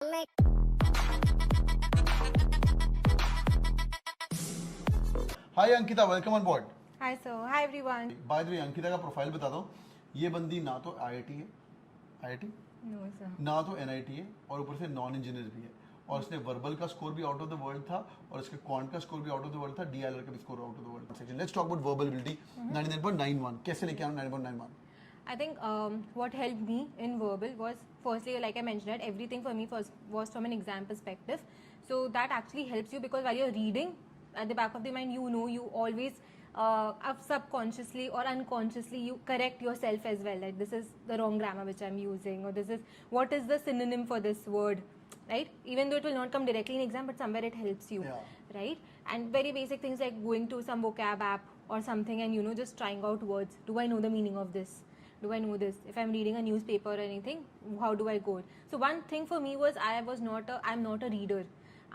Hi Ankita, welcome on board. Hi sir, hi everyone. By the way Ankita का profile बता दो। ये बंदी ना तो आईआईटी है, आईआईटी No sir. ना तो एनआईटी है, और ऊपर से नॉन इंजीनियर भी है। और इसने वर्बल का स्कोर भी आउट ऑफ द वर्ल्ड था, और इसके क्वांट का स्कोर भी आउट ऑफ द वर्ल्ड था, डीएलआर का भी score out of the world section. Let's talk about verbality. 99.91 कैसे लेके आया 99.91? I think what helped me in verbal was firstly, like I mentioned, that everything for me was from an exam perspective. So that actually helps you because while you're reading, at the back of the mind, you know you always subconsciously or unconsciously you correct yourself as well. Like this is the wrong grammar which I'm using, or this is what is the synonym for this word, right? Even though it will not come directly in exam, but somewhere it helps you, Yeah. right? And very basic things like going to some vocab app or something and just trying out words. Do I know the meaning of this? Do I know this? If I'm reading a newspaper or anything, how do I go? So one thing for me was I'm not a reader.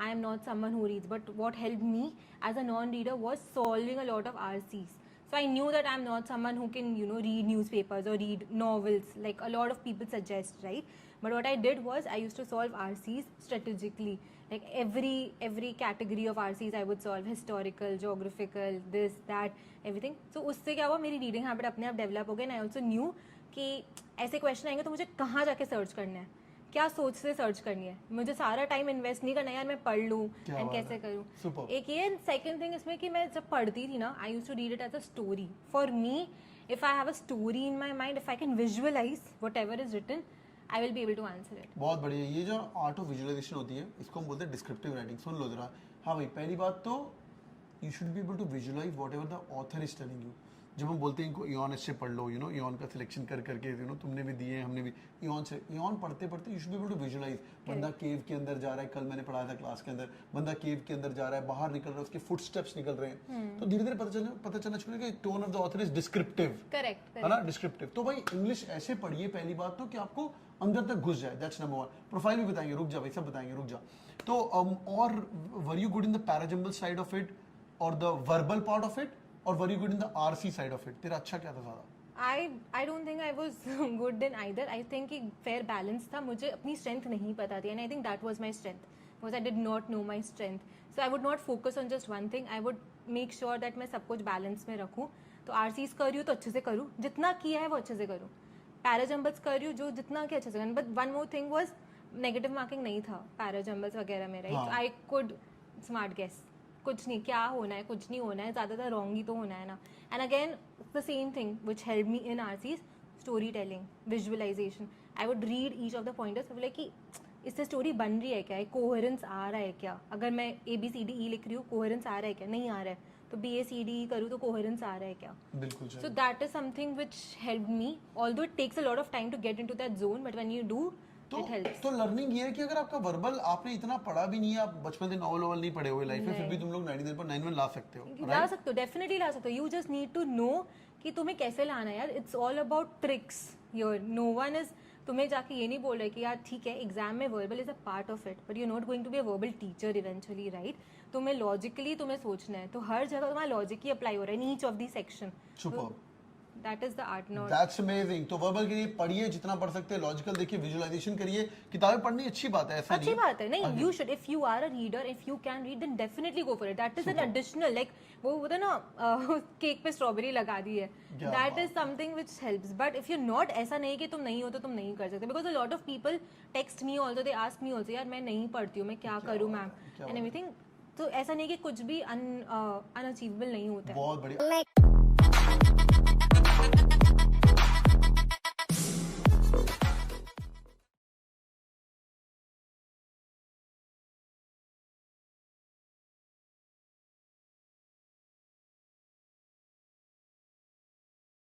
I am not someone who reads. But what helped me as a non-reader was solving a lot of RCs. So I knew that I'm not someone who can, read newspapers or read novels like a lot of people suggest, right? But what I did was I used to solve RCs strategically. Like every category of RCs I would solve: historical, geographical, this, that, everything. So उससे क्या हुआ, मेरी reading habit अपने आप develop हो गई. I also new कि ऐसे क्वेश्चन आएंगे तो मुझे कहाँ जाके सर्च करना है, क्या सोच से सर्च करनी है, मुझे सारा टाइम इन्वेस्ट नहीं करना यार, मैं पढ़ लूँ एंड कैसे करूँ. एक ये सेकंड थिंग इसमें कि मैं जब पढ़ती थी ना, I used to read it as a story. For me, if I have a story in my mind, if I can visualise whatever is written, I will be able to answer it. बहुत बढ़िया। ये जो art of visualisation होती है, इसको हम बोलते हैं डिस्क्रिप्टिव राइटिंग। सुन लो जरा। हाँ भाई, पहली बात तो you should be able to visualise whatever the author is telling you. जब हम बोलते हैं इनको इयॉन अच्छे पढ़ लो, इयॉन का सिलेक्शन कर करके, तुमने भी दिए, हमने भी इयॉन पढ़ते पढ़ते you should be able to visualise. बंदा केव के अंदर जा रहा है, कल मैंने पढ़ाया था क्लास के अंदर, बंदा केव के अंदर जा रहा है, बाहर निकल रहा है, उसके फुटस्टेप्स निकल रहे हैं, तो धीरे धीरे पता चलना शुरू कि tone of the author is descriptive. Correct है ना, डिस्क्रिप्टिव. तो भाई इंग्लिश ऐसे पढ़िए पहली बात तो कि आपको अंदर तक घुस जाए. That's number one. प्रोफाइल भी बताएंगे, रुक जा भाई, सब बताएंगे, रुक जा. तो और were you good in the parajumble side of it और the verbal part of it, और were you good in the RC side of it? तेरा अच्छा क्या था ज्यादा? I don't think I was good in either. I think कि fair balance था. मुझे अपनी strength नहीं पता थी, and I think that was my strength because I did not know my strength. So I would not focus on just one thing. I would make sure that मैं सब कुछ balance में रखूँ. तो RCs कर रही हूँ तो अच्छे से करूँ, जितना किया है वो अच्छे से करूँ. पैराजम्बल्स कर रही हूँ जो जितना कि अच्छे से करूँ. But one more thing was negative marking नहीं था पैराजम्बल्स वगैरह में, right? So I could smart guess. कुछ नहीं, क्या होना है, कुछ नहीं होना है, ज़्यादातर रॉन्ग ही तो होना है ना. And again the same thing which help me in RCs, story telling, visualisation. I would read each of the pointers, like कि इससे स्टोरी बन रही है क्या, कोहेरेंस आ रहा है क्या. अगर मैं ABCDE लिख रही हूँ, कोहेरेंस आ रहा है क्या, नहीं आ रहा है, तो BACDE करूँ तो कोहेरेंस आ रहा है क्या. बिल्कुल. So that is something which help me, although it takes a lot of time to get into that zone, but when you do it helps. तो लर्निंग ये है कि अगर आपका वर्बल आपने इतना पढ़ा भी नहीं है, आप बचपन से नॉवल नहीं पढ़े हुए लाइफ में, फिर भी तुम लोग 99.91 ला सकते हो. ला सकते हो, डेफिनेटली ला सकते हो. You just need to know कि तुम्हें कैसे लाना है यार. It's all about tricks your. No one is तुम्हें जाके ये नहीं बोल रहा है कि यार ठीक है एग्जाम में verbal is a part of it, but you not going to be a verbal teacher eventually, right. तुम्हें लॉजिकली तुम्हें सोचना है, तो हर जगह तुम्हारा लॉजिक ही अप्लाई हो रहा है in each of the section. Super. That is the art. Not that's amazing. तो वर्बल के लिए पढ़िए जितना पढ़ सकते हैं, लॉजिकल देखिए, विजुअलाइजेशन करिए. किताबें पढ़नी अच्छी बात है, ऐसा नहीं अच्छी बात है. नहीं, you should, if you are a reader, if you can read, then definitely go for it. That is an additional, like वो होता है ना, केक पे स्ट्रॉबेरी लगा दी है, that is something which helps. But if you not, ऐसा नहीं कि तुम नहीं हो तो तुम नहीं कर सकते, because a lot of people text me also, they ask me also, यार मैं नहीं पढ़ती हूँ, मैं क्या करूँ मैम एंड एवरीथिंग. तो ऐसा नहीं कि कुछ भी अनअचीवेबल नहीं होता है. बहुत बढ़िया.